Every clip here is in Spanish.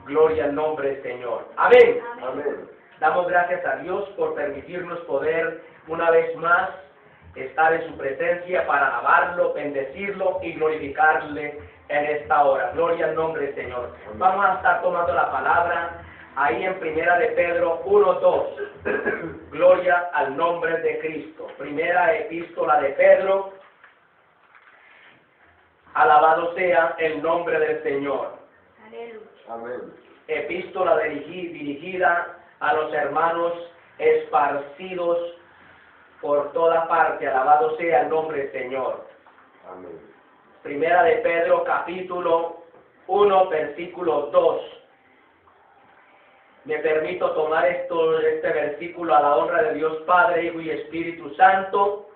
Gloria al nombre del Señor. Amén. Amén. Damos gracias a Dios por permitirnos poder una vez más estar en su presencia para alabarlo, bendecirlo y glorificarle en esta hora. Gloria al nombre del Señor. Vamos a estar tomando la palabra ahí en Primera de Pedro 1:2. Gloria al nombre de Cristo. Primera epístola de Pedro. Alabado sea el nombre del Señor. Aleluya. Amén. Epístola dirigida a los hermanos esparcidos por toda parte. Alabado sea el nombre del Señor. Amén. Primera de Pedro, capítulo 1, versículo 2. Me permito tomar este versículo a la honra de Dios Padre, Hijo y Espíritu Santo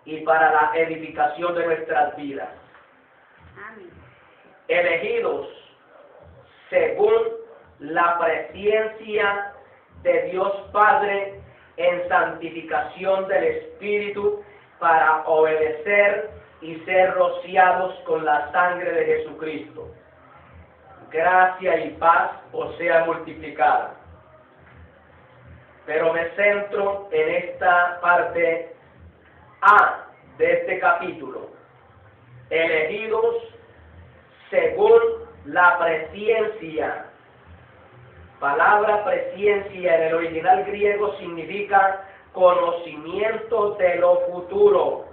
y para la edificación de nuestras vidas. Amén. Elegidos según la presciencia de Dios Padre en santificación del Espíritu para obedecer y ser rociados con la sangre de Jesucristo. Gracia y paz os sea multiplicada. Pero me centro en esta parte A de este capítulo. Elegidos según la presciencia. Palabra presciencia en el original griego significa conocimiento de lo futuro.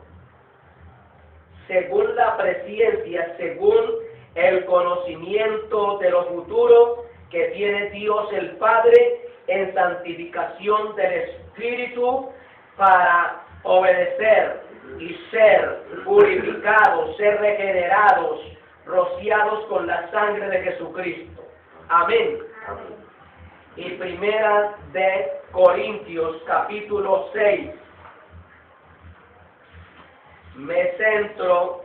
Según la presciencia, según el conocimiento de lo futuro que tiene Dios el Padre en santificación del Espíritu para obedecer y ser purificados, ser regenerados, rociados con la sangre de Jesucristo. Amén. Amén. Y Primera de Corintios, capítulo 6. Me centro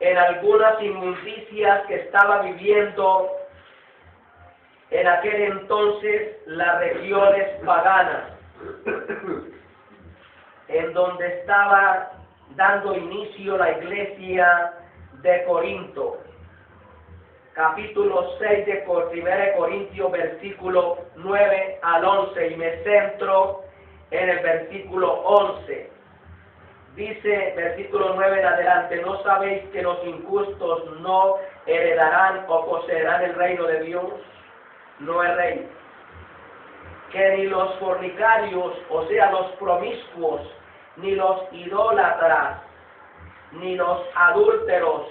en algunas inmundicias que estaba viviendo en aquel entonces las regiones paganas, en donde estaba dando inicio la iglesia de Corinto. Capítulo 6 de 1 Corintios, versículo 9 al 11, y me centro en el versículo 11. Dice, versículo 9 en adelante: ¿no sabéis que los injustos no heredarán o poseerán el reino de Dios? No es rey. Que ni los fornicarios, o sea, los promiscuos, ni los idólatras, ni los adúlteros,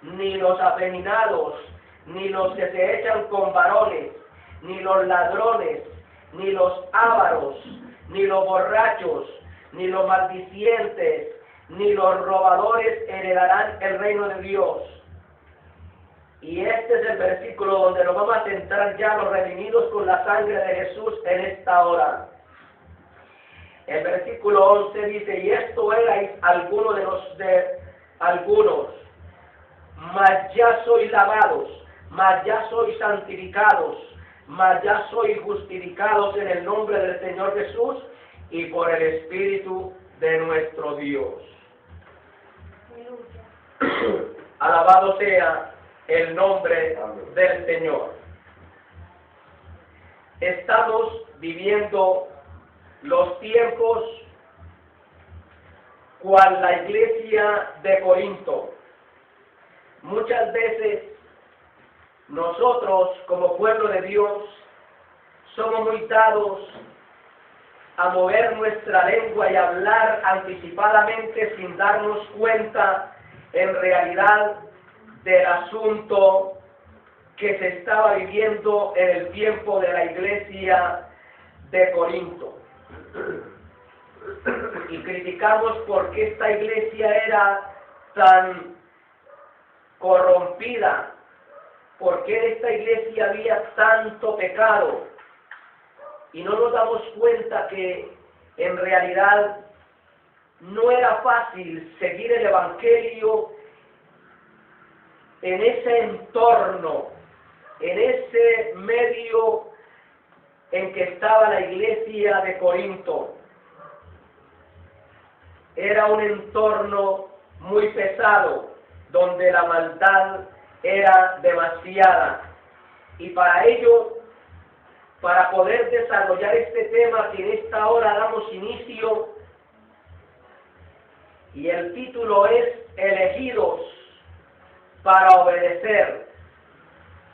ni los afeminados, ni los que se echan con varones, ni los ladrones, ni los ávaros, ni los borrachos, ni los maldicientes, ni los robadores heredarán el reino de Dios. Y este es el versículo donde nos vamos a centrar ya, los redimidos con la sangre de Jesús en esta hora. El versículo 11 dice: y esto erais algunos algunos, mas ya sois lavados, mas ya sois santificados, mas ya sois justificados en el nombre del Señor Jesús y por el Espíritu de nuestro Dios. Aleluya. Alabado sea el nombre del Señor. Estamos viviendo los tiempos cual la iglesia de Corinto. Muchas veces nosotros como pueblo de Dios somos muy dados a mover nuestra lengua y hablar anticipadamente sin darnos cuenta en realidad del asunto que se estaba viviendo en el tiempo de la iglesia de Corinto. Y criticamos por qué esta iglesia era tan corrompida, por qué en esta iglesia había tanto pecado. Y no nos damos cuenta que en realidad no era fácil seguir el Evangelio en ese entorno, en ese medio en que estaba la iglesia de Corinto. Era un entorno muy pesado, donde la maldad era demasiada. Y para ello, para poder desarrollar este tema que en esta hora damos inicio, y el título es Elegidos para obedecer,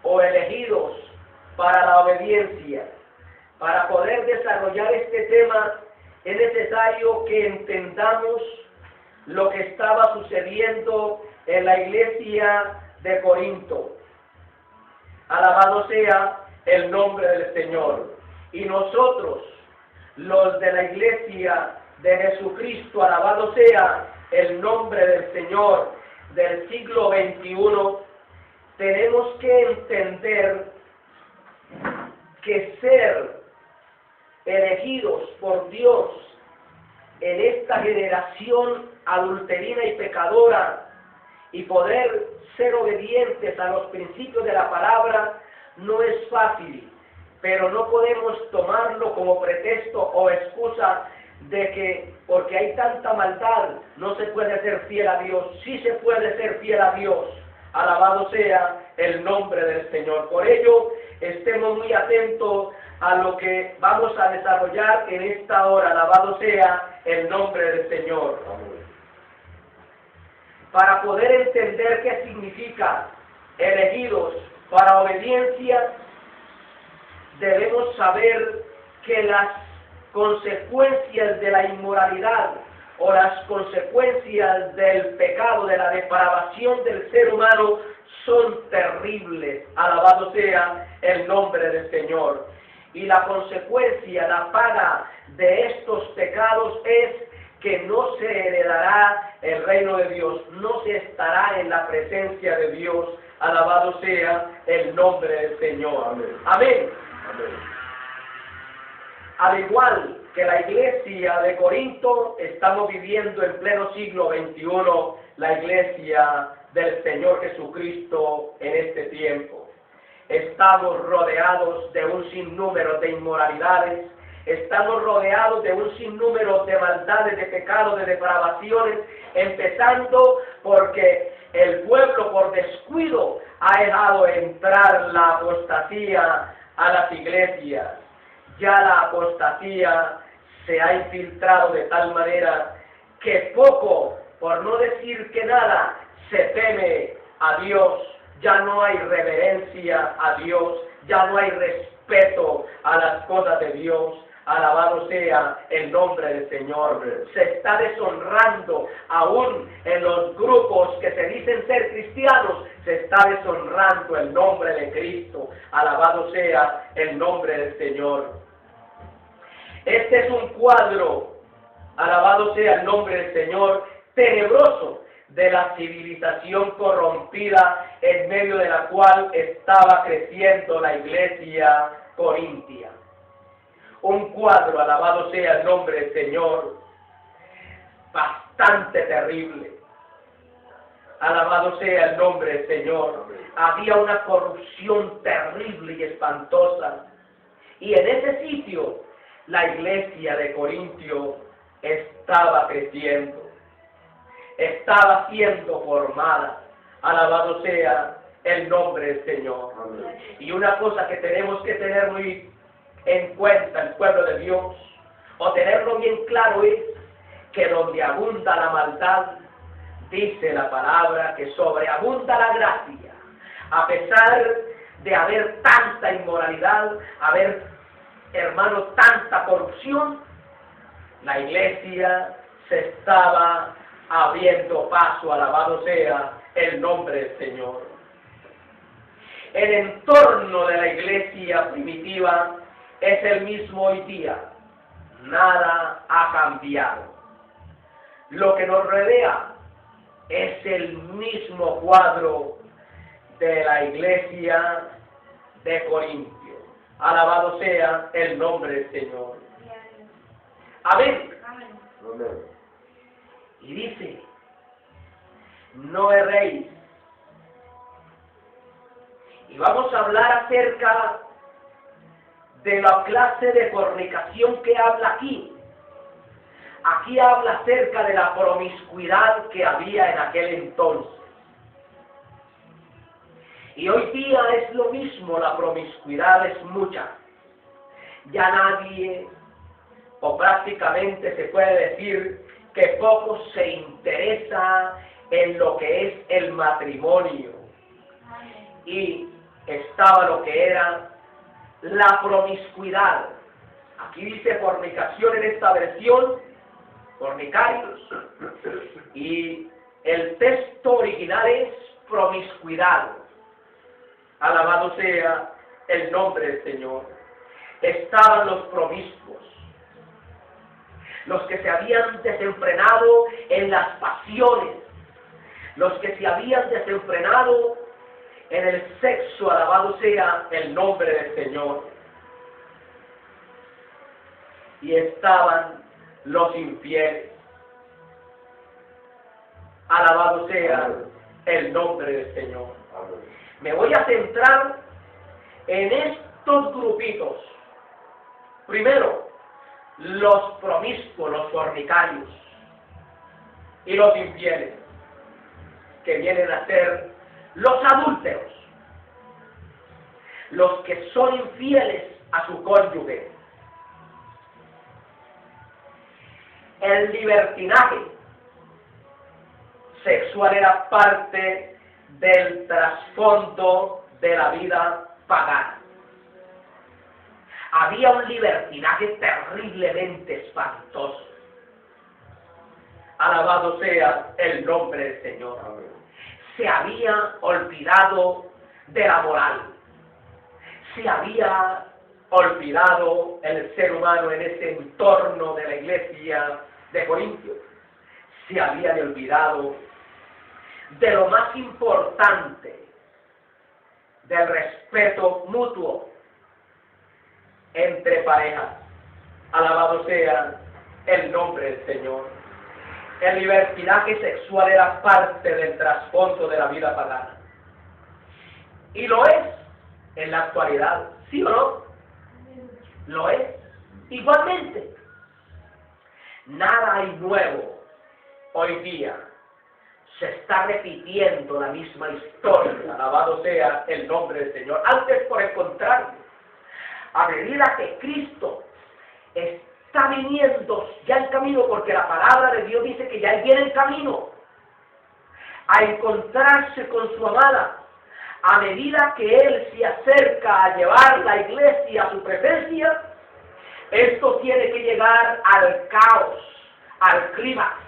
o elegidos para la obediencia. Para poder desarrollar este tema es necesario que entendamos lo que estaba sucediendo en la iglesia de Corinto. Alabado sea el nombre del Señor. Y nosotros, los de la iglesia de Jesucristo, alabado sea el nombre del Señor del siglo XXI, tenemos que entender que ser elegidos por Dios en esta generación adulterina y pecadora y poder ser obedientes a los principios de la palabra no es fácil, pero no podemos tomarlo como pretexto o excusa de que porque hay tanta maldad no se puede ser fiel a Dios. Sí se puede ser fiel a Dios. Alabado sea el nombre del Señor. Por ello, estemos muy atentos a lo que vamos a desarrollar en esta hora. Alabado sea el nombre del Señor. Para poder entender qué significa elegidos para obediencia, debemos saber que las consecuencias de la inmoralidad o las consecuencias del pecado, de la depravación del ser humano, son terribles. Alabado sea el nombre del Señor. Y la consecuencia, la paga de estos pecados es que no se heredará el reino de Dios, no se estará en la presencia de Dios. Alabado sea el nombre del Señor. Amén. Amén. Amén. Al igual que la iglesia de Corinto, estamos viviendo en pleno siglo XXI la iglesia del Señor Jesucristo en este tiempo. Estamos rodeados de un sinnúmero de inmoralidades, estamos rodeados de un sinnúmero de maldades, de pecados, de depravaciones, empezando porque el pueblo por descuido ha dejado entrar la apostasía a las iglesias. Ya la apostasía se ha infiltrado de tal manera que poco, por no decir que nada, se teme a Dios. Ya no hay reverencia a Dios, ya no hay respeto a las cosas de Dios. Alabado sea el nombre del Señor. Se está deshonrando, aún en los grupos que se dicen ser cristianos, se está deshonrando el nombre de Cristo. Alabado sea el nombre del Señor. Este es un cuadro, alabado sea el nombre del Señor, tenebroso de la civilización corrompida en medio de la cual estaba creciendo la iglesia corintia. Un cuadro, alabado sea el nombre del Señor, bastante terrible. Alabado sea el nombre del Señor. Había una corrupción terrible y espantosa. Y en ese sitio, la iglesia de Corintio estaba creciendo, estaba siendo formada. Alabado sea el nombre del Señor. Amén. Y una cosa que tenemos que tener muy en cuenta el pueblo de Dios, o tenerlo bien claro, es que donde abunda la maldad, dice la palabra que sobreabunda la gracia. A pesar de haber tanta inmoralidad, haber, hermanos, tanta corrupción, la iglesia se estaba abriendo paso. Alabado sea el nombre del Señor. El entorno de la iglesia primitiva es el mismo hoy día. Nada ha cambiado. Lo que nos rodea es el mismo cuadro de la iglesia de Corintio. Alabado sea el nombre del Señor. Amén. Amén. Y dice, no erréis. Y vamos a hablar acerca de la clase de fornicación que habla aquí. Aquí habla acerca de la promiscuidad que había en aquel entonces. Y hoy día es lo mismo, la promiscuidad es mucha. Ya nadie, o prácticamente se puede decir, que poco se interesa en lo que es el matrimonio. Y estaba lo que era la promiscuidad. Aquí dice fornicación en esta versión, fornicarios, y el texto original es promiscuidad. Alabado sea el nombre del Señor. Estaban los promiscuos, los que se habían desenfrenado en las pasiones, los que se habían desenfrenado en el sexo. Alabado sea el nombre del Señor. Y estaban los infieles. Alabado sea el nombre del Señor. Me voy a centrar en estos grupitos. Primero, los promiscuos, los fornicarios y los infieles, que vienen a ser los adúlteros, los que son infieles a su cónyuge. El libertinaje sexual era parte del trasfondo de la vida pagana. Había un libertinaje terriblemente espantoso. Alabado sea el nombre del Señor. Se había olvidado de la moral. Se había olvidado el ser humano en ese entorno de la iglesia de Corintios. Se había olvidado de lo más importante, del respeto mutuo entre parejas. Alabado sea el nombre del Señor. El libertinaje sexual era parte del trasfondo de la vida pagana. Y lo es en la actualidad, ¿sí o no? Lo es. Igualmente, nada hay nuevo hoy día. Se está repitiendo la misma historia. Alabado sea el nombre del Señor. Antes, por el contrario, a medida que Cristo está viniendo ya en camino, porque la palabra de Dios dice que ya Él viene en camino a encontrarse con su amada, a medida que Él se acerca a llevar la iglesia a su presencia, esto tiene que llegar al caos, al clímax.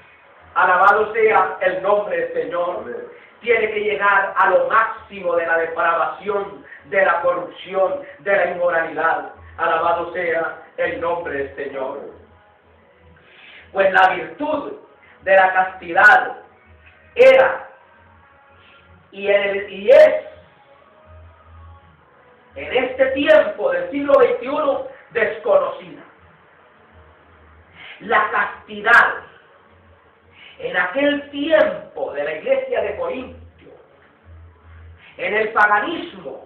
Alabado sea el nombre del Señor. Amén. Tiene que llegar a lo máximo de la depravación, de la corrupción, de la inmoralidad. Alabado sea el nombre del Señor. Pues la virtud de la castidad era y es en este tiempo del siglo XXI desconocida. La castidad en aquel tiempo de la iglesia de Corintio, en el paganismo,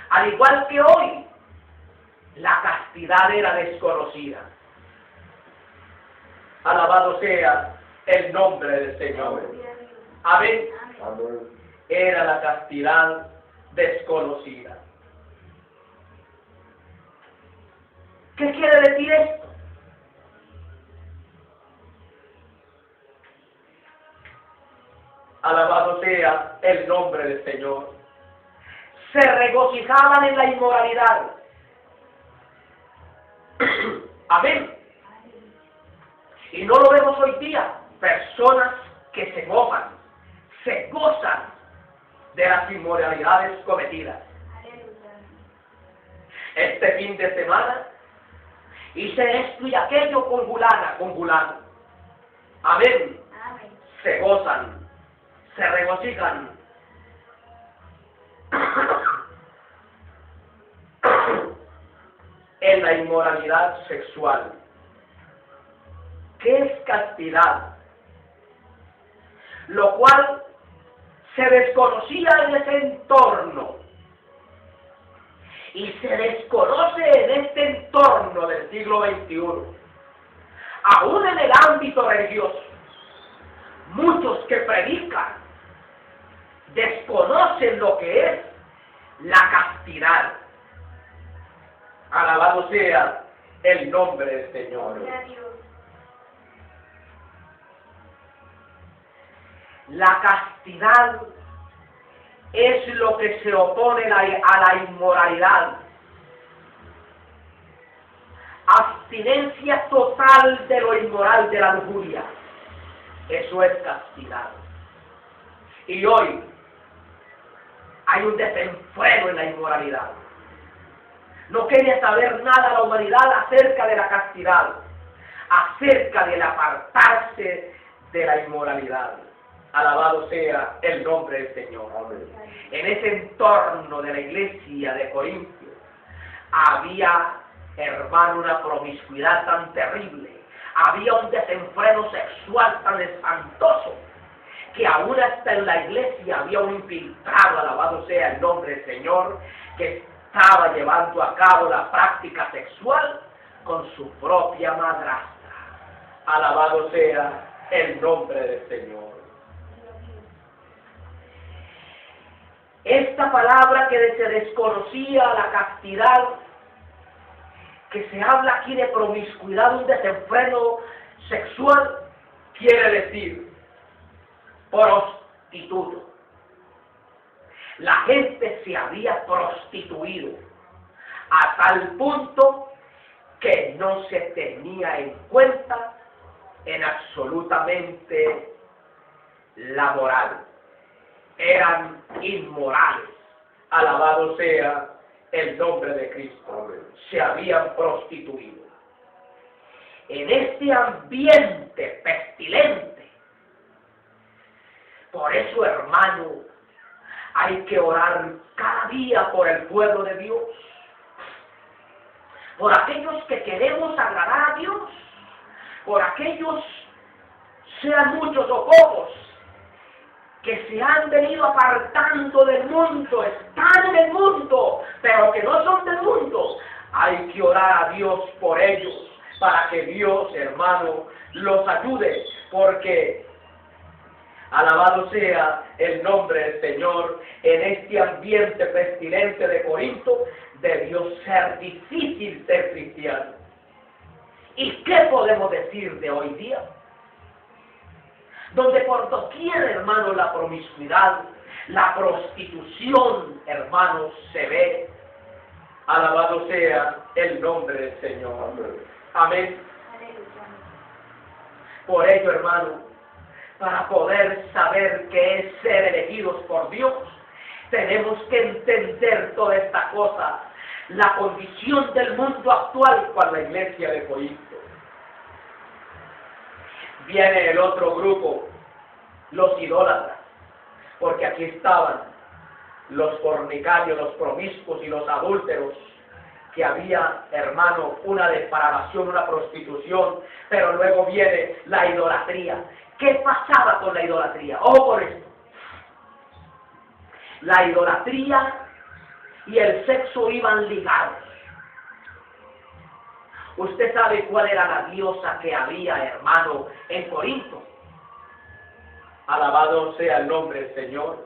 al igual que hoy, la castidad era desconocida. Alabado sea el nombre del Señor. Amén. Era la castidad desconocida. ¿Qué quiere decir esto? Alabado sea el nombre del Señor. Se regocijaban en la inmoralidad. Amén. Y no lo vemos hoy día. Personas que se gozan de las inmoralidades cometidas. Este fin de semana hice esto y aquello con fulano. Amén. Se gozan, se regocijan. En la inmoralidad sexual. ¿Qué es castidad? Lo cual se desconocía en ese entorno y se desconoce en este entorno del siglo XXI. Aún en el ámbito religioso, muchos que predican desconocen lo que es la castidad. Alabado sea el nombre del Señor. Gloria a Dios. La castidad es lo que se opone a la inmoralidad. Abstinencia total de lo inmoral, de la lujuria. Eso es castidad. Y hoy hay un desenfreno en la inmoralidad. No quiere saber nada la humanidad acerca de la castidad, acerca del apartarse de la inmoralidad. Alabado sea el nombre del Señor. Amén. En ese entorno de la iglesia de Corintios había, hermano, una promiscuidad tan terrible, había un desenfreno sexual tan espantoso, que aún hasta en la iglesia había un infiltrado, alabado sea el nombre del Señor, que estaba llevando a cabo la práctica sexual con su propia madrastra. Alabado sea el nombre del Señor. Esta palabra que se desconocía, la castidad, que se habla aquí de promiscuidad, un desenfreno sexual, quiere decir prostituto. La gente se había prostituido a tal punto que no se tenía en cuenta en absolutamente la moral. Eran inmorales. Alabado sea el nombre de Cristo. Amén. Se habían prostituido. En este ambiente pestilente. Por eso, hermano, hay que orar cada día por el pueblo de Dios. Por aquellos que queremos agradar a Dios. Por aquellos, sean muchos o pocos, que se han venido apartando del mundo, están en el mundo, pero que no son del mundo. Hay que orar a Dios por ellos, para que Dios, hermano, los ayude, porque, alabado sea el nombre del Señor, en este ambiente pestilente de Corinto, debió ser difícil ser cristiano. ¿Y qué podemos decir de hoy día? Donde por doquier, hermano, la promiscuidad, la prostitución, hermanos, se ve. Alabado sea el nombre del Señor. Amén. Por ello, hermano, para poder saber qué es ser elegidos por Dios, tenemos que entender toda esta cosa, la condición del mundo actual con la iglesia de Corinto. Viene el otro grupo, los idólatras, porque aquí estaban los fornicarios, los promiscuos y los adúlteros, que había, hermano, una depravación, una prostitución, pero luego viene la idolatría. ¿Qué pasaba con la idolatría? Ojo con esto. La idolatría y el sexo iban ligados. Usted sabe cuál era la diosa que había, hermano, en Corinto. Alabado sea el nombre del Señor.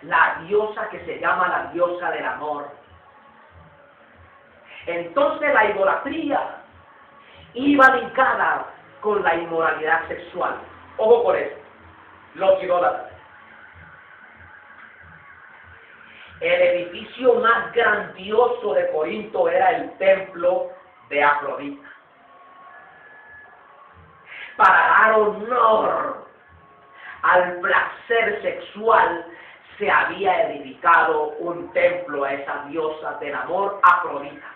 La diosa que se llama la diosa del amor. Entonces la idolatría iba ligada con la inmoralidad sexual. Ojo con esto, los idólatras. El edificio más grandioso de Corinto era el templo de Afrodita. Para dar honor al placer sexual, se había dedicado un templo a esa diosa del amor, Afrodita.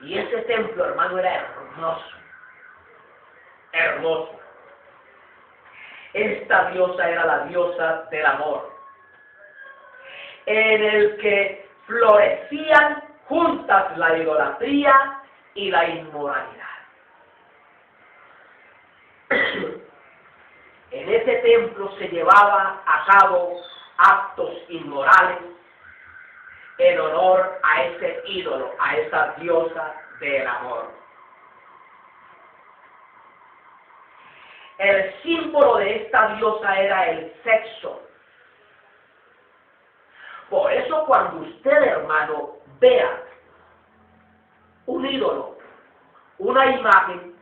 Y ese templo, hermano, era hermoso. Hermoso. Esta diosa era la diosa del amor, en el que florecían juntas la idolatría y la inmoralidad. En ese templo se llevaba a cabo actos inmorales en honor a ese ídolo, a esa diosa del amor. El símbolo de esta diosa era el sexo. Por eso cuando usted, hermano, vea un ídolo, una imagen,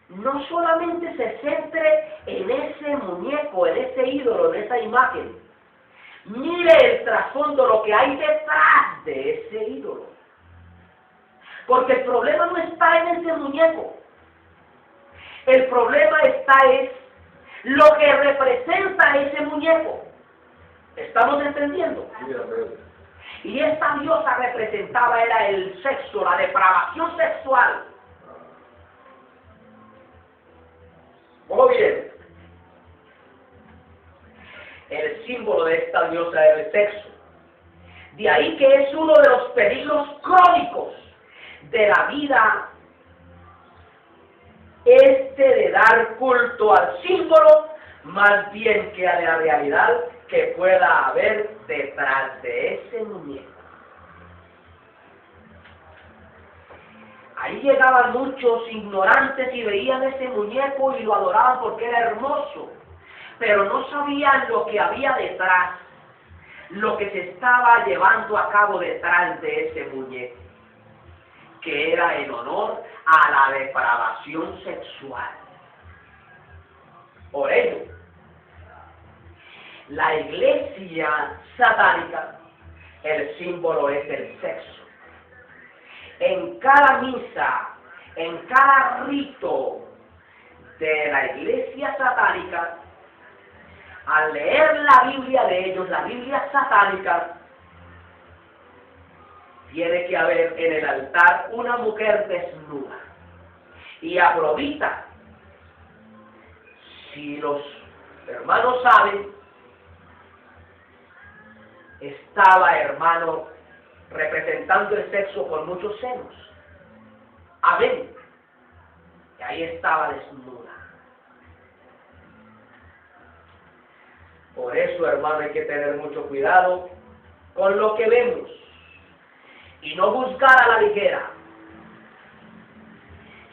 no solamente se centre en ese muñeco, en ese ídolo, en esa imagen. Mire el trasfondo, lo que hay detrás de ese ídolo. Porque el problema no está en ese muñeco. El problema es lo que representa ese muñeco. ¿Estamos entendiendo? Y esta diosa representaba era el sexo, la depravación sexual. Muy bien. El símbolo de esta diosa era el sexo. De ahí que es uno de los peligros crónicos de la vida de dar culto al símbolo más bien que a la realidad que pueda haber detrás de ese muñeco. Ahí llegaban muchos ignorantes y veían ese muñeco y lo adoraban porque era hermoso, pero no sabían lo que había detrás, lo que se estaba llevando a cabo detrás de ese muñeco, que era en honor a la depravación sexual. Por ello, la iglesia satánica, el símbolo es el sexo. En cada misa, en cada rito de la iglesia satánica, al leer la Biblia de ellos, la Biblia satánica, tiene que haber en el altar una mujer desnuda. Y Afrodita, si los hermanos saben, estaba, hermano, representando el sexo con muchos senos. Amén. Y ahí estaba desnuda. Por eso, hermano, hay que tener mucho cuidado con lo que vemos y no juzgar a la ligera,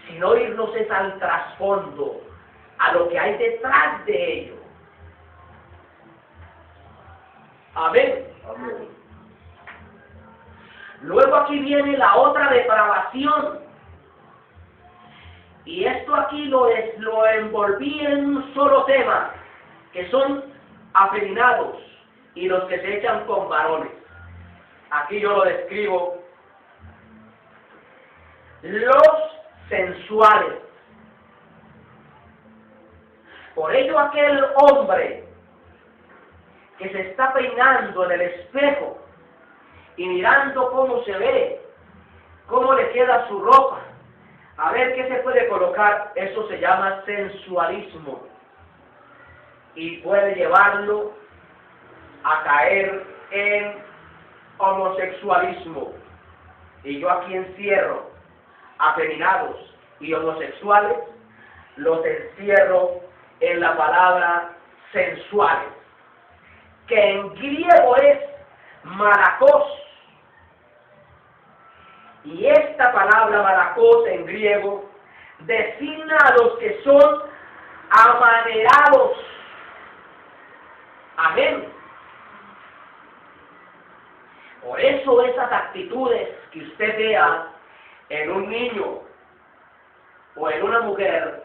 sino irnos al trasfondo, a lo que hay detrás de ello. Amén. Amén. Luego aquí viene la otra depravación. Y esto aquí lo envolví en un solo tema, que son afeminados y los que se echan con varones. Aquí yo lo describo. Los sensuales. Por ello aquel hombre que se está peinando en el espejo y mirando cómo se ve, cómo le queda su ropa, a ver qué se puede colocar, eso se llama sensualismo y puede llevarlo a caer en homosexualismo. Y yo aquí encierro afeminados y homosexuales, los encierro en la palabra sensuales, que en griego es malakos. Y esta palabra malakos en griego designa a los que son amanerados. Amén. Por eso esas actitudes que usted vea en un niño o en una mujer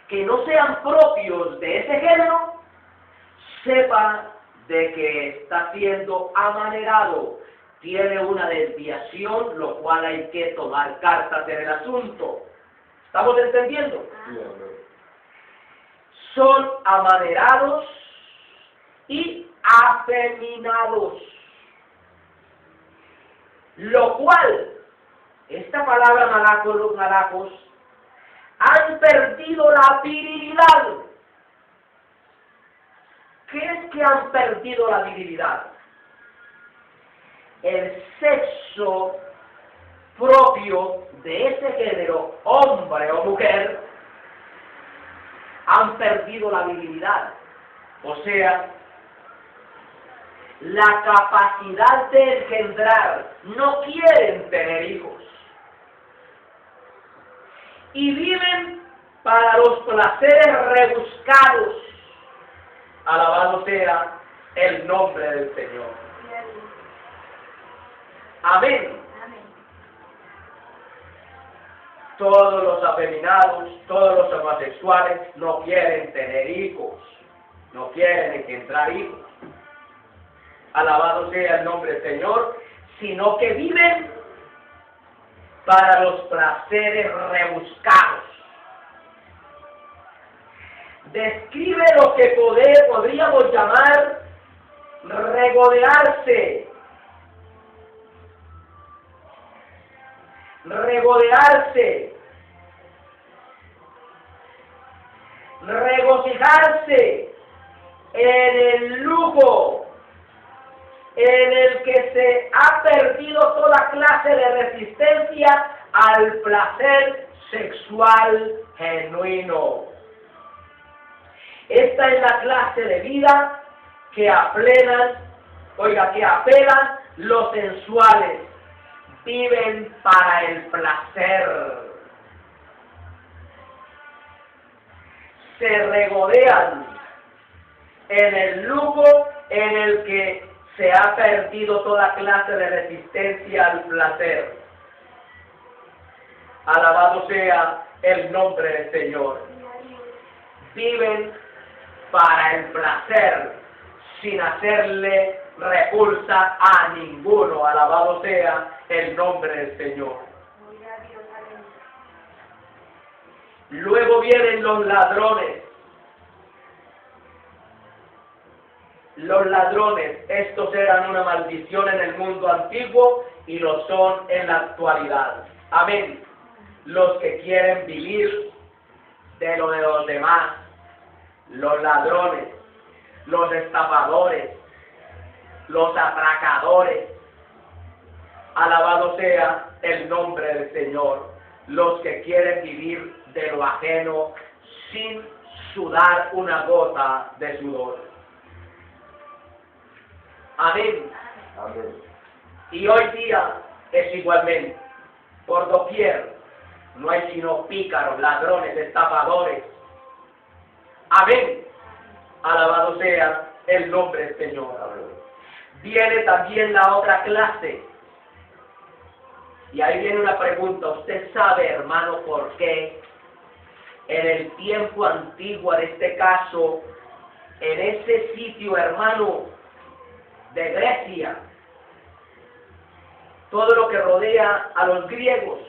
que no sean propios de ese género, sepa de que está siendo amanerado, tiene una desviación, lo cual hay que tomar cartas en el asunto. ¿Estamos entendiendo? Son amanerados y afeminados, lo cual, esta palabra malacos, los malacos, han perdido la virilidad. ¿Qué es que han perdido la virilidad? El sexo propio de ese género, hombre o mujer, han perdido la virilidad. O sea, la capacidad de engendrar, no quieren tener hijos. Y viven para los placeres rebuscados. Alabado sea el nombre del Señor. Gloria a Dios. Amén. Amén. Todos los afeminados, todos los homosexuales no quieren tener hijos, no quieren engendrar hijos. Alabado sea el nombre del Señor, sino que viven para los placeres rebuscados. Describe lo que podríamos llamar regodearse. Regodearse. Regocijarse en el lujo en el que se ha perdido toda clase de resistencia al placer sexual genuino. Esta es la clase de vida que apelan los sensuales. Viven para el placer. Se regodean en el lujo en el que se ha perdido toda clase de resistencia al placer. Alabado sea el nombre del Señor. Viven para el placer, sin hacerle repulsa a ninguno. Alabado sea el nombre del Señor. Gloria a Dios. Amén. Luego vienen los ladrones. Los ladrones, estos eran una maldición en el mundo antiguo y lo son en la actualidad. Amén. Los que quieren vivir de lo de los demás, los ladrones, los estafadores, los atracadores. Alabado sea el nombre del Señor. Los que quieren vivir de lo ajeno sin sudar una gota de sudor. Amén. Amén. Y hoy día es igualmente. Por doquier no hay sino pícaros, ladrones, estafadores. Amén. Alabado sea el nombre del Señor. Amén. Viene también la otra clase. Y ahí viene una pregunta. ¿Usted sabe, hermano, por qué en el tiempo antiguo, en este caso, en ese sitio, hermano, de Grecia, todo lo que rodea a los griegos,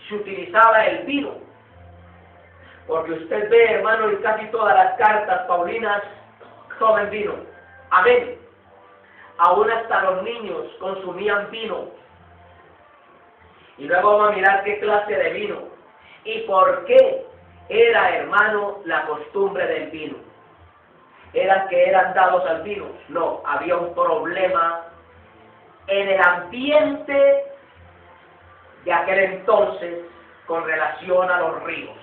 se utilizaba el vino? Porque usted ve, hermano, en casi todas las cartas paulinas toman vino. Amén. Aún hasta los niños consumían vino. Y luego vamos a mirar qué clase de vino. ¿Y por qué era, hermano, la costumbre del vino? ¿Eran que eran dados al vino? No, había un problema en el ambiente de aquel entonces con relación a los ríos.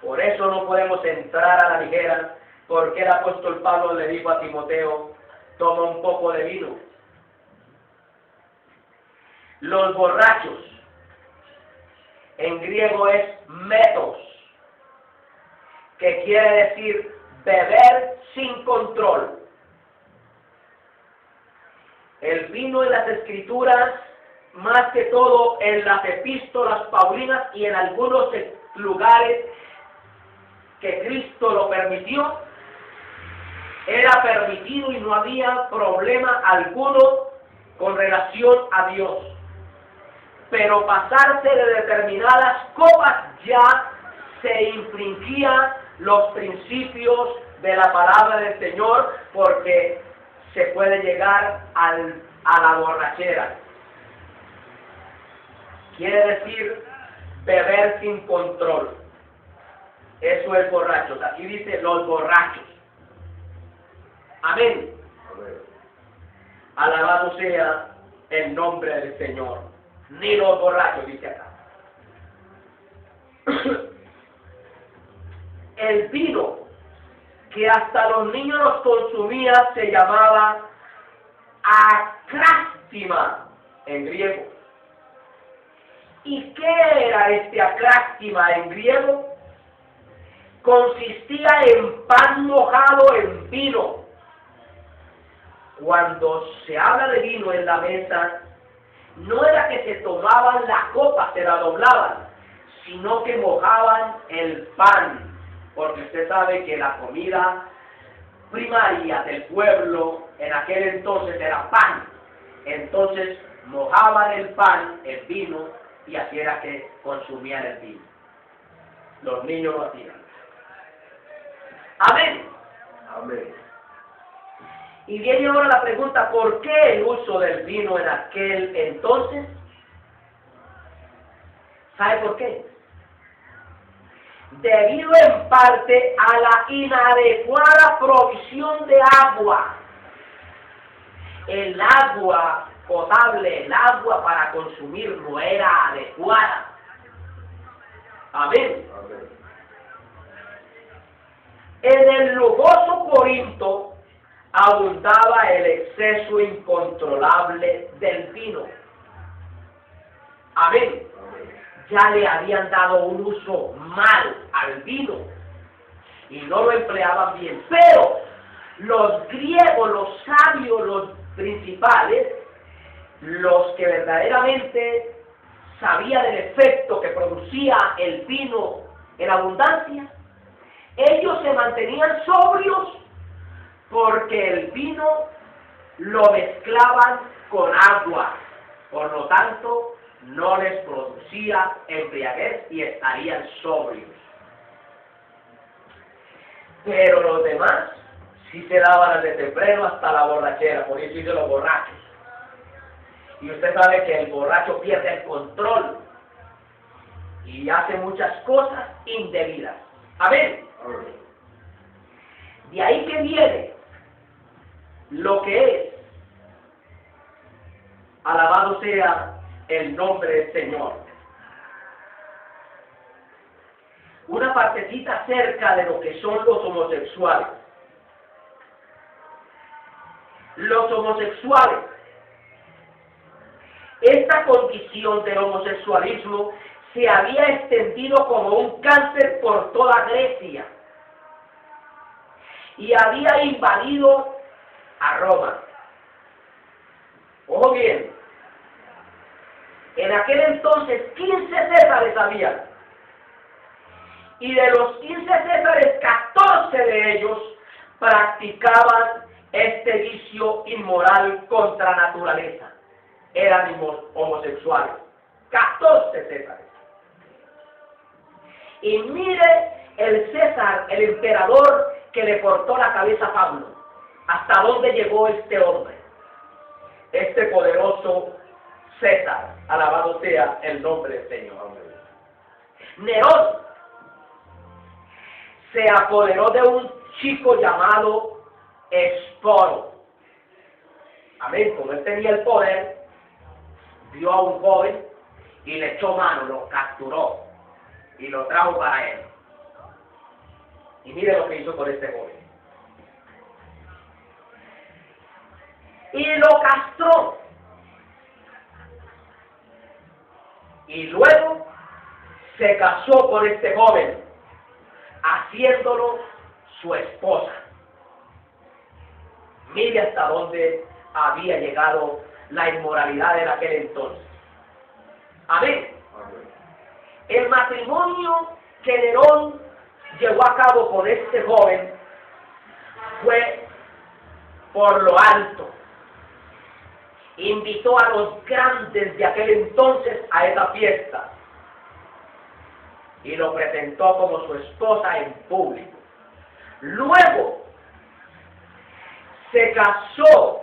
Por eso no podemos entrar a la ligera, porque el apóstol Pablo le dijo a Timoteo, toma un poco de vino. Los borrachos, en griego es metos, que quiere decir beber sin control. El vino en las escrituras, más que todo en las epístolas paulinas y en algunos lugares que Cristo lo permitió, era permitido y no había problema alguno con relación a Dios. Pero pasarse de determinadas copas ya se infringía los principios de la palabra del Señor, porque se puede llegar a la borrachera. Quiere decir beber sin control. Eso es borrachos. Aquí dice los borrachos. Amén. Amén. Alabado sea el nombre del Señor. Ni los borrachos, dice acá. El vino que hasta los niños los consumían se llamaba akrástima en griego. ¿Y qué era este acráctima en griego? Consistía en pan mojado en vino. Cuando se habla de vino en la mesa, no era que se tomaban la copa, se la doblaban, sino que mojaban el pan, porque usted sabe que la comida primaria del pueblo en aquel entonces era pan. Entonces mojaban el pan, el vino, y así era que consumían el vino. Los niños lo hacían. Amén. Amén. Y viene ahora la pregunta, ¿por qué el uso del vino en aquel entonces? ¿Sabe por qué? Debido en parte a la inadecuada provisión de agua. El agua potable, el agua para consumir no era adecuada. Amén. Amén. En el lujoso Corinto abundaba el exceso incontrolable del vino. Amén. Amén. Ya le habían dado un uso mal al vino y no lo empleaban bien. Pero los griegos, los sabios, los principales, los que verdaderamente sabían el efecto que producía el vino en abundancia, ellos se mantenían sobrios porque el vino lo mezclaban con agua, por lo tanto no les producía embriaguez y estarían sobrios. Pero los demás sí se daban desde temprano hasta la borrachera, por eso dicen los borrachos. Y usted sabe que el borracho pierde el control y hace muchas cosas indebidas. Amén. Amén. De ahí que viene lo que es. Alabado sea el nombre del Señor. Una partecita acerca de lo que son los homosexuales. Los homosexuales. Esta condición del homosexualismo se había extendido como un cáncer por toda Grecia y había invadido a Roma. Ojo bien, en aquel entonces 15 césares había, y de los 15 césares, 14 de ellos practicaban este vicio inmoral contra naturaleza. Eran homosexuales. 14 césares. Y mire el César, el emperador que le cortó la cabeza a Pablo. ¿Hasta dónde llegó este hombre? Este poderoso César. Alabado sea el nombre del Señor. Nerón se apoderó de un chico llamado Esporo. Amén. Como él tenía el poder, vio a un joven y le echó mano, lo capturó y lo trajo para él. Y mire lo que hizo con este joven. Y lo castró. Y luego se casó con este joven, haciéndolo su esposa. Mire hasta dónde había llegado la inmoralidad en aquel entonces. Amén. Amén. El matrimonio que Nerón llevó a cabo con este joven fue por lo alto. Invitó a los grandes de aquel entonces a esa fiesta y lo presentó como su esposa en público. Luego se casó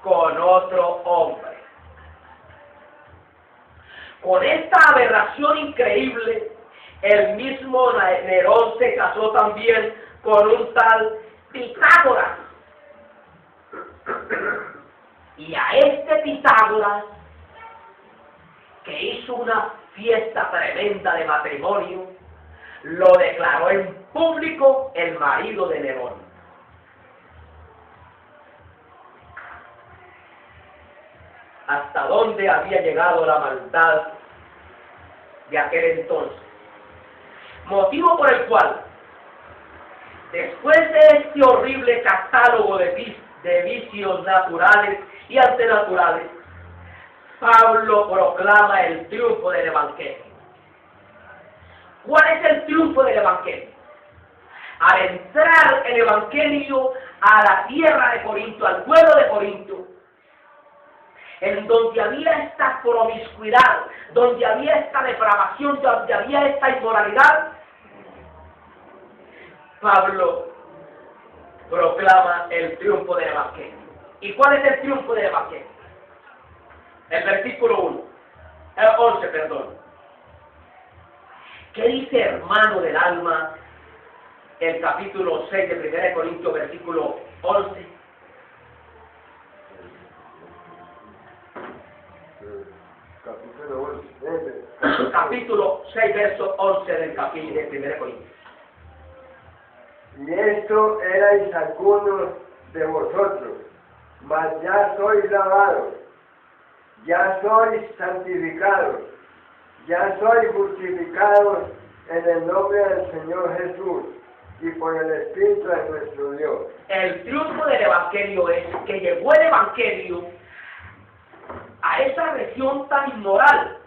con otro hombre. Con esta aberración increíble, el mismo Nerón se casó también con un tal Pitágoras. Y a este Pitágoras, que hizo una fiesta tremenda de matrimonio, lo declaró en público el marido de Nerón. ¿Hasta hasta dónde había llegado la maldad de aquel entonces. Motivo por el cual, después de este horrible catálogo de vicios naturales y antinaturales, Pablo proclama el triunfo del Evangelio. ¿Cuál es el triunfo del Evangelio? Al entrar el Evangelio a la tierra de Corinto, al pueblo de Corinto, en donde había esta promiscuidad, donde había esta depravación, donde había esta inmoralidad, Pablo proclama el triunfo del Evangelio. ¿Y cuál es el triunfo del Evangelio? El versículo 11, perdón. ¿Qué dice, hermano del alma, el capítulo 6 de 1 Corintios, versículo 11? Capítulo 6, verso 11 del capítulo de 1 Corintios. Y esto erais algunos de vosotros, mas ya sois lavados, ya sois santificados, ya sois justificados en el nombre del Señor Jesús y por el Espíritu de nuestro Dios. El triunfo del Evangelio es que llegó el Evangelio a esa región tan inmoral.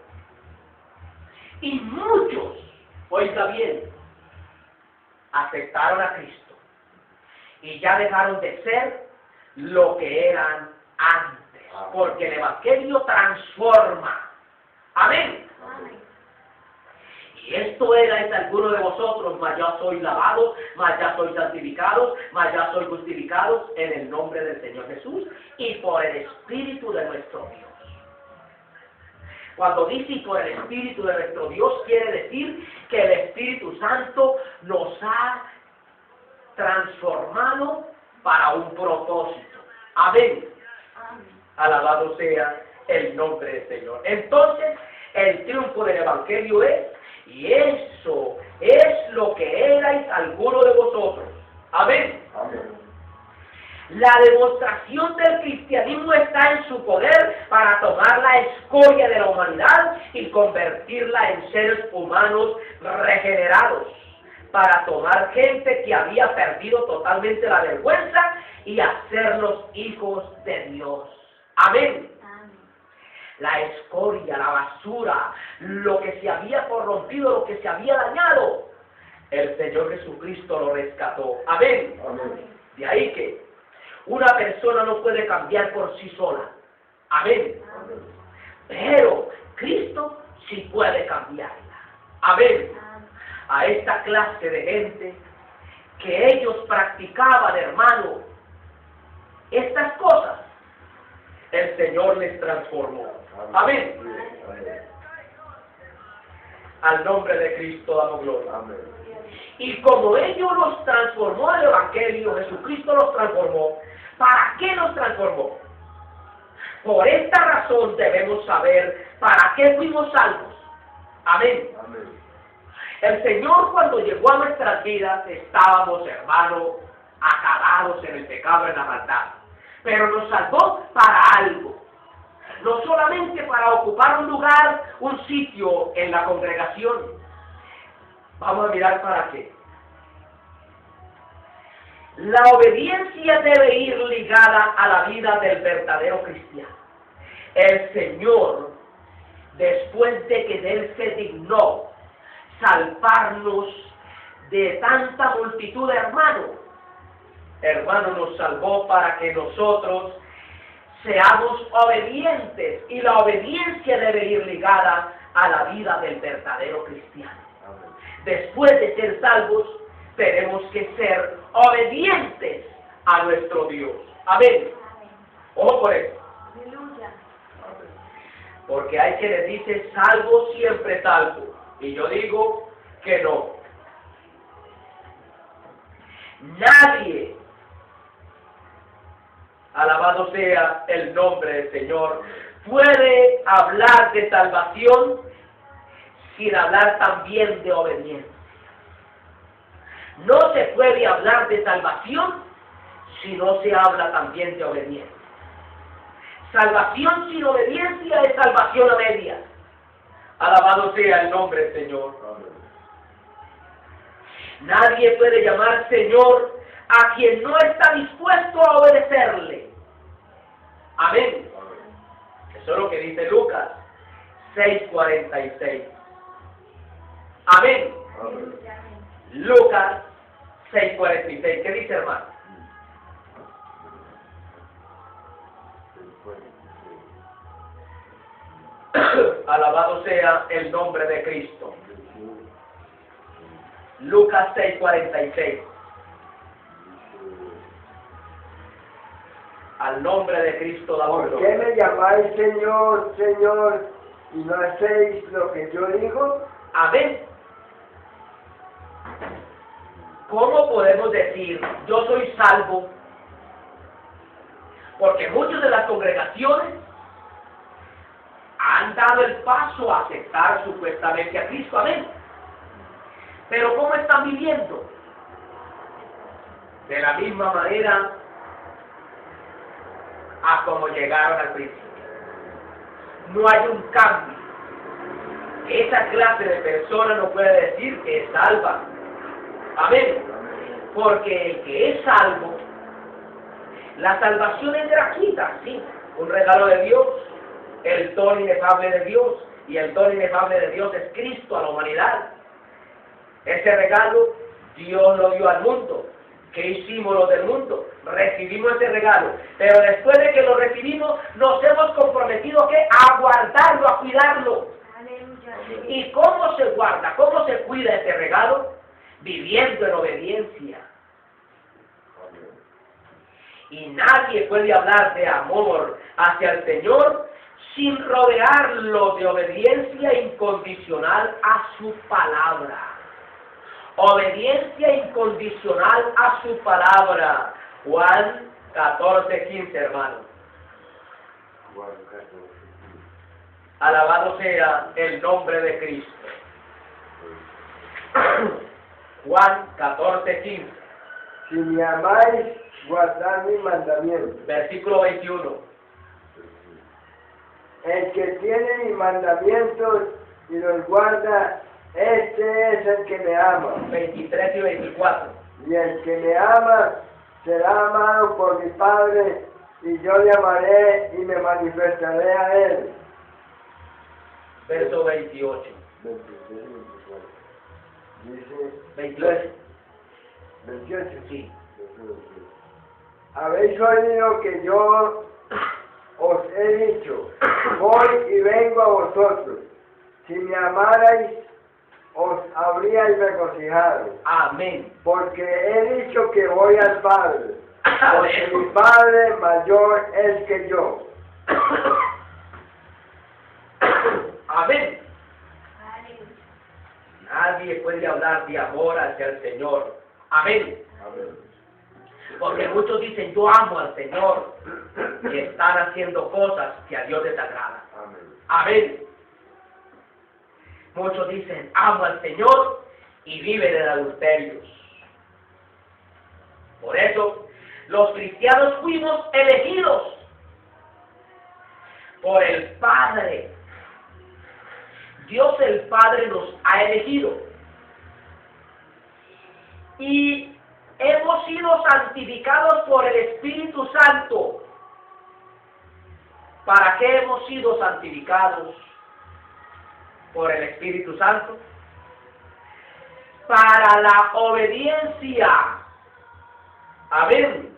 Y muchos, oiga bien, aceptaron a Cristo y ya dejaron de ser lo que eran antes, porque el Evangelio transforma. Amén. Amén. Y esto es alguno de vosotros, mas ya sois lavados, mas ya sois santificados, mas ya sois justificados en el nombre del Señor Jesús y por el Espíritu de nuestro Dios. Cuando dice y por el Espíritu de nuestro Dios, quiere decir que el Espíritu Santo nos ha transformado para un propósito. Amén. Amén. Alabado sea el nombre del Señor. Entonces, el triunfo del Evangelio es, y eso es lo que erais alguno de vosotros. Amén. Amén. La demostración del cristianismo está en su poder para tomar la escoria de la humanidad y convertirla en seres humanos regenerados, para tomar gente que había perdido totalmente la vergüenza y hacerlos hijos de Dios. Amén. Amén. La escoria, la basura, lo que se había corrompido, lo que se había dañado, el Señor Jesucristo lo rescató. Amén. Amén. De ahí que una persona no puede cambiar por sí sola. Amén. Amén. Pero Cristo sí puede cambiarla. Amén. Amén. A esta clase de gente que ellos practicaban, hermano, estas cosas, el Señor les transformó. Amén. Amén. Al nombre de Cristo damos gloria. Amén. Y como ellos los transformó el Evangelio, Jesucristo los transformó. ¿Para qué los transformó? Por esta razón debemos saber para qué fuimos salvos. Amén. Amén. El Señor, cuando llegó a nuestras vidas, estábamos, hermano, acabados en el pecado, en la maldad. Pero nos salvó para algo. No solamente para ocupar un lugar, un sitio en la congregación. Vamos a mirar para qué. La obediencia debe ir ligada a la vida del verdadero cristiano. El Señor, después de que Él se dignó salvarnos de tanta multitud de hermanos, nos salvó para que nosotros seamos obedientes, y la obediencia debe ir ligada a la vida del verdadero cristiano. Amén. Después de ser salvos, tenemos que ser obedientes a nuestro Dios. Amén. Amén. Ojo por eso. Aleluya. Amén. Porque hay quienes dicen salvo, siempre salvo. Y yo digo que no. Nadie, alabado sea el nombre del Señor, puede hablar de salvación sin hablar también de obediencia. No se puede hablar de salvación si no se habla también de obediencia. Salvación sin obediencia es salvación a medias. Alabado sea el nombre del Señor. Nadie puede llamar Señor a quien no está dispuesto a obedecerle. Amén. Eso es lo que dice Lucas 6:46. Amén. Lucas 6:46. ¿Qué dice, hermano? Alabado sea el nombre de Cristo. Lucas 6:46. Al nombre de Cristo damos ¿Por qué me llamáis Señor, Señor, y no hacéis lo que yo digo? Amén. ¿Cómo podemos decir yo soy salvo? Porque muchas de las congregaciones han dado el paso a aceptar supuestamente a Cristo. Amén. Pero ¿cómo están viviendo? De la misma manera a como llegaron al principio. No hay un cambio. Esa clase de persona no puede decir que es salva. Amén. Porque el que es salvo, la salvación es gratuita, sí, un regalo de Dios, el don inefable de Dios, y el don inefable de Dios es Cristo a la humanidad. Ese regalo Dios lo dio al mundo. ¿Qué hicimos los del mundo? Recibimos ese regalo, pero después de que lo recibimos, nos hemos comprometido a guardarlo, a cuidarlo. Aleluya. ¿Y cómo se guarda? ¿Cómo se cuida ese regalo? Viviendo en obediencia. Y nadie puede hablar de amor hacia el Señor sin rodearlo de obediencia incondicional a su palabra. Obediencia incondicional a su palabra. Juan 14:15, hermano. Alabado sea el nombre de Cristo. Juan 14:15. Si me amáis, guardad mis mandamientos. Versículo 21. El que tiene mis mandamientos y los guarda, este es el que me ama. 23 y 24. Y el que me ama será amado por mi Padre, y yo le amaré y me manifestaré a él. Verso 28. 23 y 24. Dice 28. 28. Sí. Habéis oído que yo os he dicho, voy y vengo a vosotros. Si me amarais, os habríais regocijado. Amén. Porque he dicho que voy al Padre, porque mi Padre mayor es que yo. Amén. Aleluya. Nadie puede hablar de amor hacia el Señor. Amén. Porque muchos dicen, yo amo al Señor, y están haciendo cosas que a Dios les agrada. Amén. Muchos dicen, amo al Señor, y viven en adulterios. Por eso, los cristianos fuimos elegidos por el Padre. Dios el Padre nos ha elegido. Y hemos sido santificados por el Espíritu Santo. ¿Para qué hemos sido santificados por el Espíritu Santo? Para la obediencia. Amén.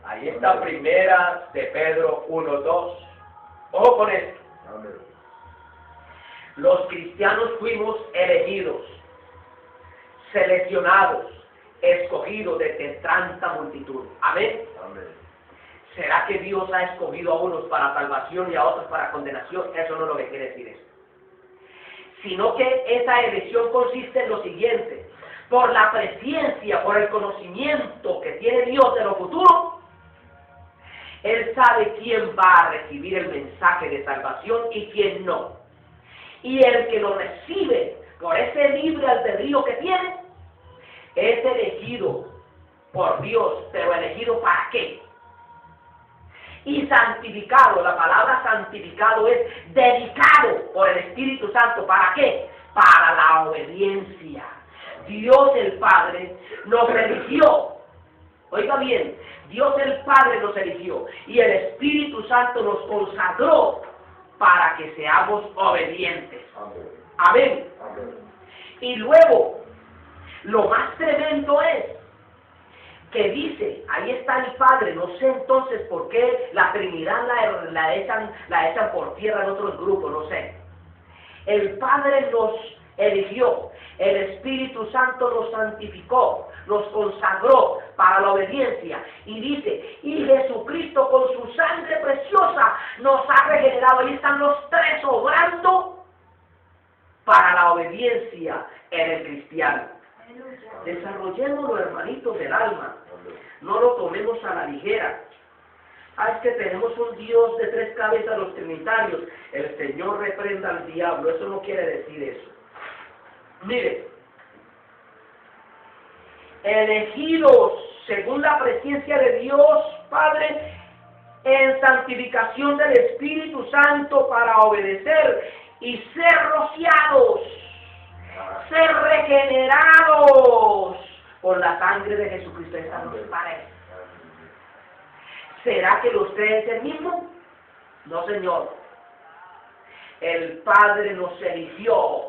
Ahí está primera de Pedro 1:2. Ojo con esto. Los cristianos fuimos elegidos, seleccionados, escogidos de tanta multitud. Amén. ¿Será que Dios ha escogido a unos para salvación y a otros para condenación? Eso no es lo que quiere decir eso. Sino que esa elección consiste en lo siguiente: por la presciencia, por el conocimiento que tiene Dios de lo futuro, Él sabe quién va a recibir el mensaje de salvación y quién no. Y el que lo recibe por ese libre albedrío que tiene, es elegido por Dios. ¿Pero elegido para qué? y santificado. La palabra santificado es dedicado por el Espíritu Santo. ¿Para qué? Para la obediencia. Dios el Padre nos eligió. Oiga bien, Dios el Padre nos eligió y el Espíritu Santo nos consagró para que seamos obedientes. Amén. Y luego, lo más tremendo es que dice, ahí está el Padre, no sé entonces por qué la Trinidad la echan por tierra en otros grupos, no sé. El Padre nos eligió, el Espíritu Santo nos santificó, nos consagró para la obediencia, y dice, y Jesucristo con su sangre preciosa nos ha regenerado. Ahí están los tres obrando para la obediencia en el cristiano. Desarrollémoslo, hermanitos del alma, no lo tomemos a la ligera. Es que tenemos un Dios de tres cabezas, los trinitarios. El Señor reprenda al diablo, eso no quiere decir eso. Mire, elegidos según la presencia de Dios Padre en santificación del Espíritu Santo para obedecer y ser rociados, ser regenerados por la sangre de Jesucristo. Esa nos parece. ¿Será que usted es el mismo? No, Señor. El Padre nos eligió.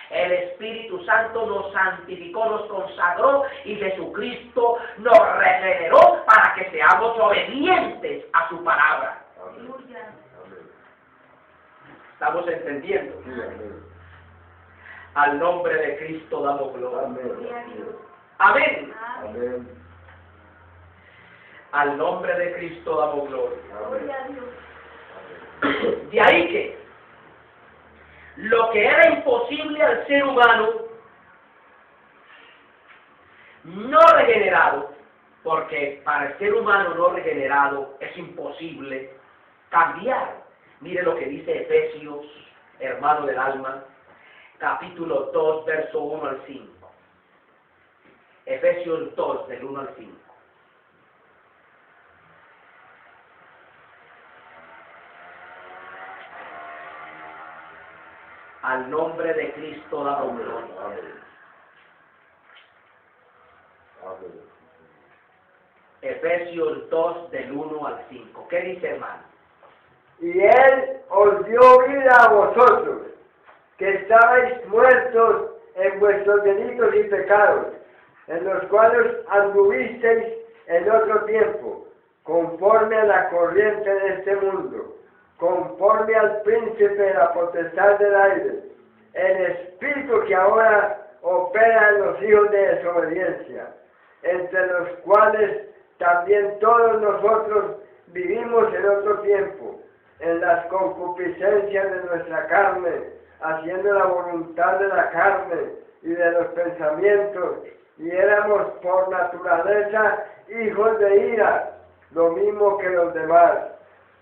El Espíritu Santo nos santificó, nos consagró y Jesucristo nos regeneró para que seamos obedientes a su palabra. ¿Estamos entendiendo? Al nombre de Cristo damos gloria. Amén. Al nombre de Cristo damos gloria. De ahí que lo que era imposible al ser humano no regenerado, porque para el ser humano no regenerado es imposible cambiar. Mire lo que dice Efesios, hermano del alma, capítulo 2, verso 1 al 5. Efesios 2, del 1 al 5. Al nombre de Cristo damos gloria. Efesios 2, del 1 al 5. ¿Qué dice, hermano? Y Él os dio vida a vosotros, que estabais muertos en vuestros delitos y pecados, en los cuales anduvisteis en otro tiempo, conforme a la corriente de este mundo, conforme al príncipe de la potestad del aire, el espíritu que ahora opera en los hijos de desobediencia, entre los cuales también todos nosotros vivimos en otro tiempo, en las concupiscencias de nuestra carne, haciendo la voluntad de la carne y de los pensamientos, y éramos por naturaleza hijos de ira, lo mismo que los demás.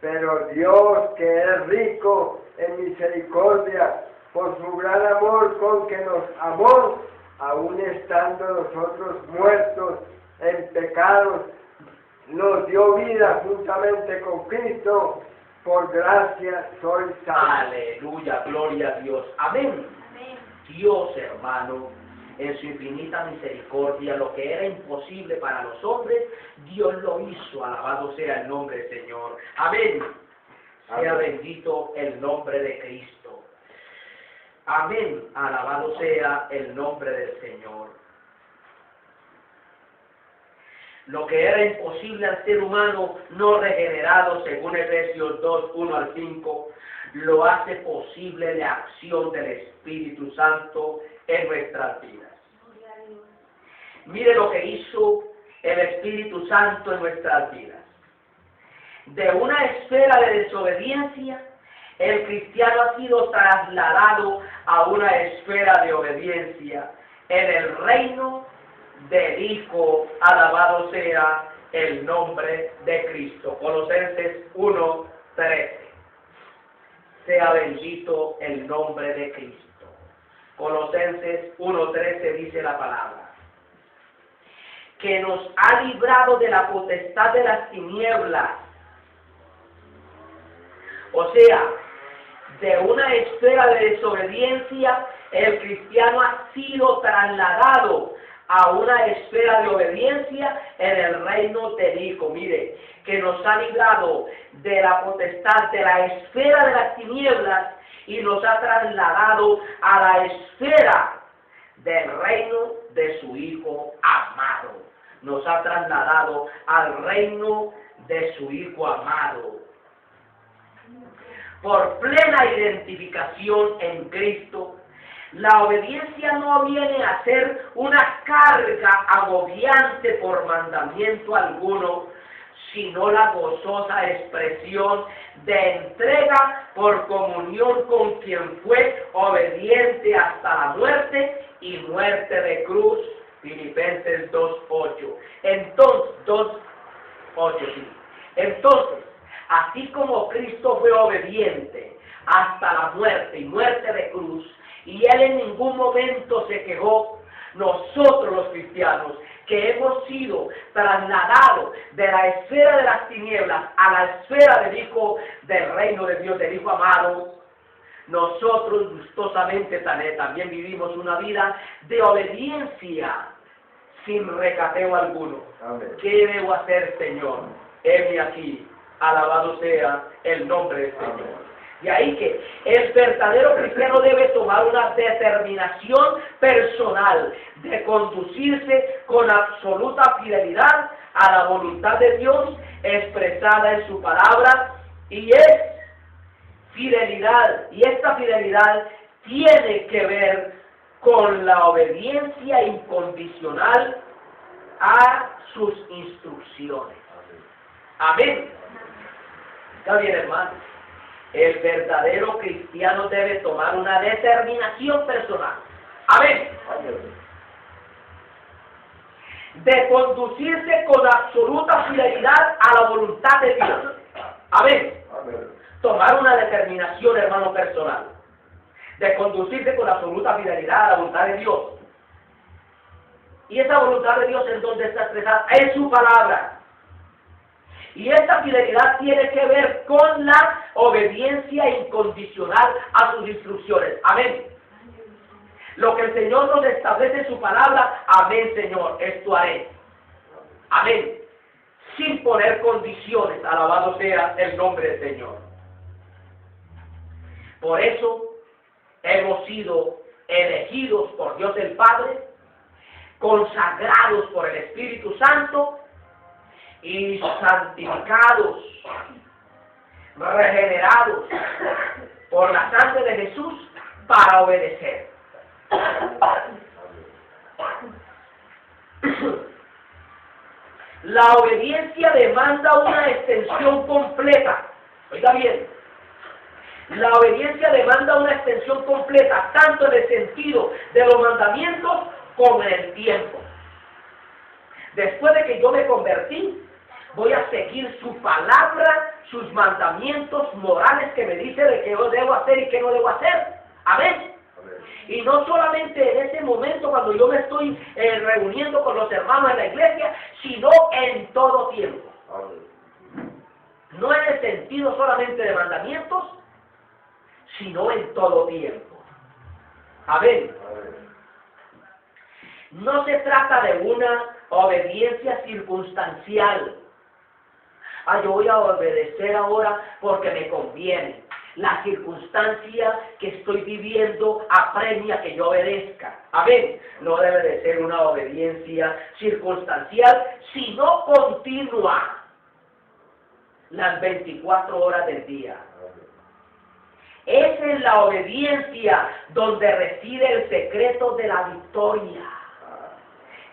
Pero Dios, que es rico en misericordia, por su gran amor con que nos amó, aun estando nosotros muertos en pecados, nos dio vida juntamente con Cristo. Por gracia sois salvos. Aleluya, gloria a Dios. Amén. Amén. Dios, hermano, en su infinita misericordia, lo que era imposible para los hombres, Dios lo hizo. Alabado sea el nombre del Señor. Amén. Sea bendito el nombre de Cristo. Amén. Alabado sea el nombre del Señor. Lo que era imposible al ser humano no regenerado, según Efesios 2, 1 al 5, lo hace posible la acción del Espíritu Santo en nuestras vidas. Mire lo que hizo el Espíritu Santo en nuestras vidas. De una esfera de desobediencia, el cristiano ha sido trasladado a una esfera de obediencia en el reino del Hijo. Alabado sea el nombre de Cristo. Colosenses 1, 13. Sea bendito el nombre de Cristo. Colosenses 1, 13 dice la palabra: que nos ha librado de la potestad de las tinieblas O sea, de una esfera de desobediencia, el cristiano ha sido trasladado a una esfera de obediencia en el reino del Hijo. Mire, que nos ha librado de la potestad, de la esfera de las tinieblas, y nos ha trasladado a la esfera del reino de su Hijo amado. Nos ha trasladado al reino de su Hijo amado. Por plena identificación en Cristo, la obediencia no viene a ser una carga agobiante por mandamiento alguno, sino la gozosa expresión de entrega por comunión con quien fue obediente hasta la muerte y muerte de cruz. Filipenses 2:8. Entonces, 2:8, sí. Entonces, así como Cristo fue obediente hasta la muerte y muerte de cruz, y Él en ningún momento se quejó, nosotros los cristianos, que hemos sido trasladados de la esfera de las tinieblas a la esfera del Hijo del reino de Dios, del Hijo amado, nosotros gustosamente también vivimos una vida de obediencia sin recateo alguno. Amén. ¿Qué debo hacer, Señor? Heme aquí, alabado sea el nombre del Señor. Amén. Y ahí que el verdadero cristiano debe tomar una determinación personal de conducirse con absoluta fidelidad a la voluntad de Dios expresada en su palabra, y es fidelidad, y esta fidelidad tiene que ver con la obediencia incondicional a sus instrucciones. Amén. Está bien, hermano. El verdadero cristiano debe tomar una determinación personal. Amén. De conducirse con absoluta fidelidad a la voluntad de Dios. Amén. Tomar una determinación, hermano, personal. De conducirse con absoluta fidelidad a la voluntad de Dios. Y esa voluntad de Dios es donde está expresada en su palabra. Y esta fidelidad tiene que ver con la obediencia incondicional a sus instrucciones. Amén. Lo que el Señor nos establece en su palabra, amén, Señor, esto haré. Amén. Sin poner condiciones, alabado sea el nombre del Señor. Por eso hemos sido elegidos por Dios el Padre, consagrados por el Espíritu Santo, y santificados, regenerados por la sangre de Jesús para obedecer. La obediencia demanda una extensión completa. Oiga bien, la obediencia demanda una extensión completa, tanto en el sentido de los mandamientos como en el tiempo. Después de que yo me convertí, voy a seguir su palabra, sus mandamientos morales que me dice de qué debo hacer y qué no debo hacer. Amén. Amén. Y no solamente en ese momento cuando yo me estoy reuniendo con los hermanos en la iglesia, sino en todo tiempo. Amén. No en el sentido solamente de mandamientos, sino en todo tiempo. Amén. Amén. No se trata de una obediencia circunstancial. Yo voy a obedecer ahora porque me conviene. La circunstancia que estoy viviendo apremia que yo obedezca. Amén. No debe de ser una obediencia circunstancial, sino continua. Las 24 horas del día. Esa es la obediencia donde reside el secreto de la victoria.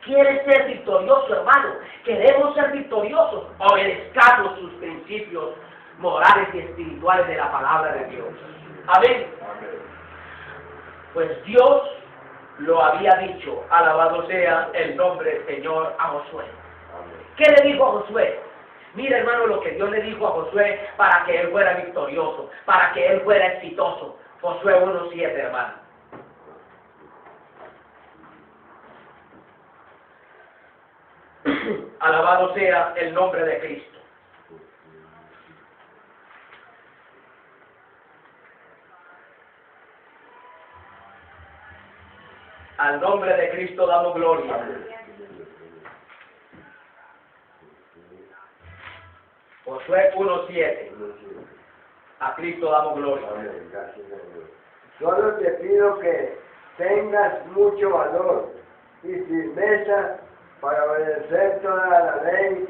¿Quiere ser victorioso, hermano? Queremos ser victoriosos. Obedezcamos sus principios morales y espirituales de la palabra de Dios. Amén. Pues Dios lo había dicho. Alabado sea el nombre del Señor a Josué. ¿Qué le dijo a Josué? Mira, hermano, lo que Dios le dijo a Josué para que él fuera victorioso, para que él fuera exitoso. Josué 1:7, hermano. Alabado sea el nombre de Cristo. Al nombre de Cristo damos gloria. Josué 1:7. A Cristo damos gloria. Amén. Gracias, Señor. Solo te pido que tengas mucho valor y firmeza para obedecer toda la ley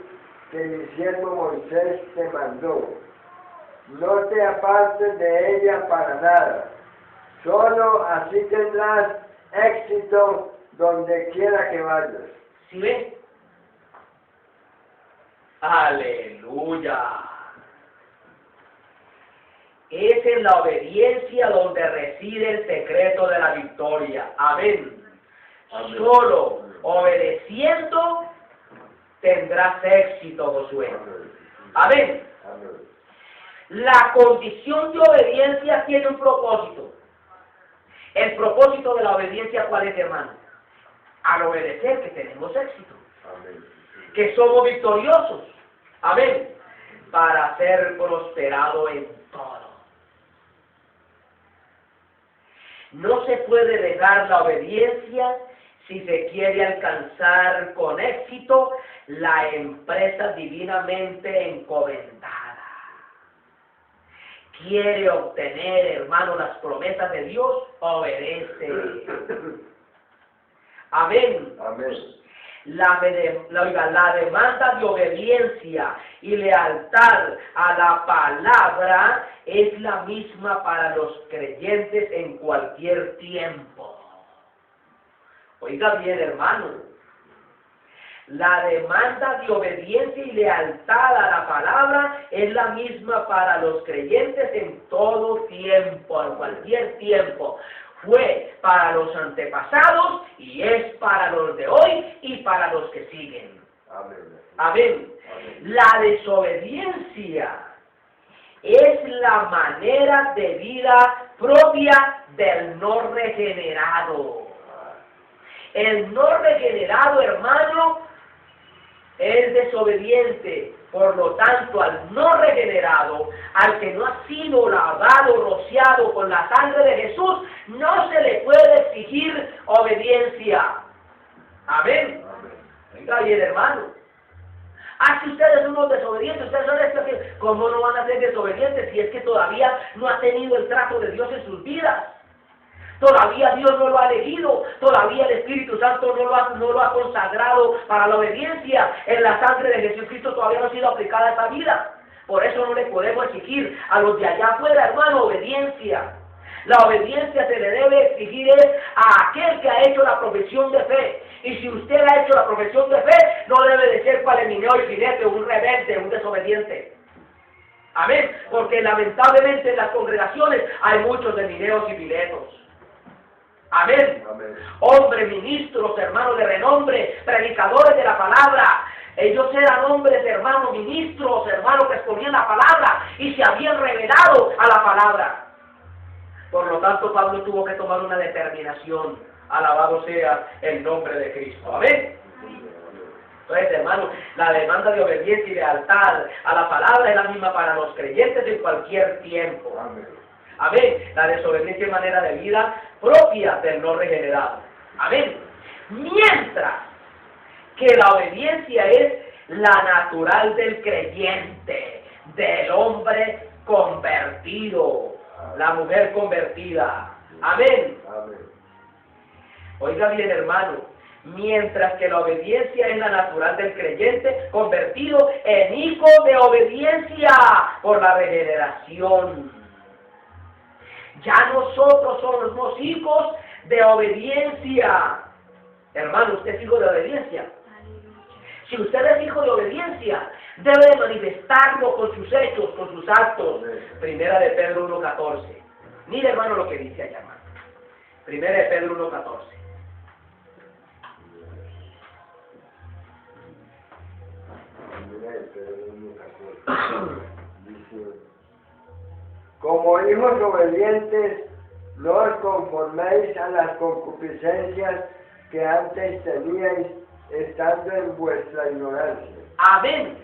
que mi siervo Moisés te mandó. No te apartes de ella para nada. Solo así tendrás éxito donde quiera que vayas. ¿Sí ven? Aleluya. Es en la obediencia donde reside el secreto de la victoria. Amén. Amén. Solo obedeciendo tendrás éxito, Josué. Amén. Amén. La condición de obediencia tiene un propósito. El propósito de la obediencia, ¿cuál es, hermano? Al obedecer que tenemos éxito. Amén. Que somos victoriosos. Amén. Para ser prosperado en todo. No se puede dejar la obediencia si se quiere alcanzar con éxito la empresa divinamente encomendada. Quiere obtener, hermano, las promesas de Dios, obedece. Amén. Amén. La demanda de obediencia y lealtad a la palabra es la misma para los creyentes en cualquier tiempo. Oiga bien, hermano. La demanda de obediencia y lealtad a la palabra es la misma para los creyentes en todo tiempo, en cualquier tiempo. Fue para los antepasados y es para los de hoy y para los que siguen. Amén. Amén. La desobediencia es la manera de vida propia del no regenerado. El no regenerado, hermano, es desobediente. Por lo tanto, al no regenerado, al que no ha sido lavado, rociado con la sangre de Jesús, no se le puede exigir obediencia. Amén. Venga bien, hermano. Si ustedes son unos desobedientes, ustedes son estos que, ¿cómo no van a ser desobedientes si es que todavía no ha tenido el trato de Dios en sus vidas? Todavía Dios no lo ha elegido, todavía el Espíritu Santo no lo ha consagrado para la obediencia. En la sangre de Jesucristo todavía no ha sido aplicada esta vida. Por eso no le podemos exigir a los de allá afuera, hermano, obediencia. La obediencia se le debe exigir a aquel que ha hecho la profesión de fe. Y si usted ha hecho la profesión de fe, no debe de ser cual Emineo y Filete, un rebelde, un desobediente. Amén. Porque lamentablemente en las congregaciones hay muchos Emineos y Filetos. Amén. Amén. Hombres, ministros, hermanos de renombre, predicadores de la palabra. Ellos eran hombres, hermanos, ministros, hermanos que exponían la palabra y se habían revelado a la palabra. Por lo tanto, Pablo tuvo que tomar una determinación. Alabado sea el nombre de Cristo. Amén. Entonces, hermano, la demanda de obediencia y lealtad a la palabra es la misma para los creyentes en cualquier tiempo. Amén. Amén. La desobediencia es manera de vida propia del no regenerado. Amén. Mientras que la obediencia es la natural del creyente, del hombre convertido, la mujer convertida. Amén. Amén. Oiga bien, hermano. Mientras que la obediencia es la natural del creyente convertido en hijo de obediencia por la regeneración. Ya nosotros somos hijos de obediencia. Hermano, usted es hijo de obediencia. Si usted es hijo de obediencia, debe de manifestarlo con sus hechos, con sus actos. Primera de Pedro 1:14. Mire, hermano, lo que dice allá, hermano. Primera de Pedro 1:14. Como hijos obedientes, no os conforméis a las concupiscencias que antes teníais, estando en vuestra ignorancia. Amén.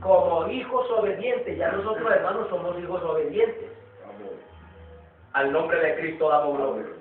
Como hijos obedientes, ya nosotros, hermanos, somos hijos obedientes. Amén. Al nombre de Cristo damos gloria.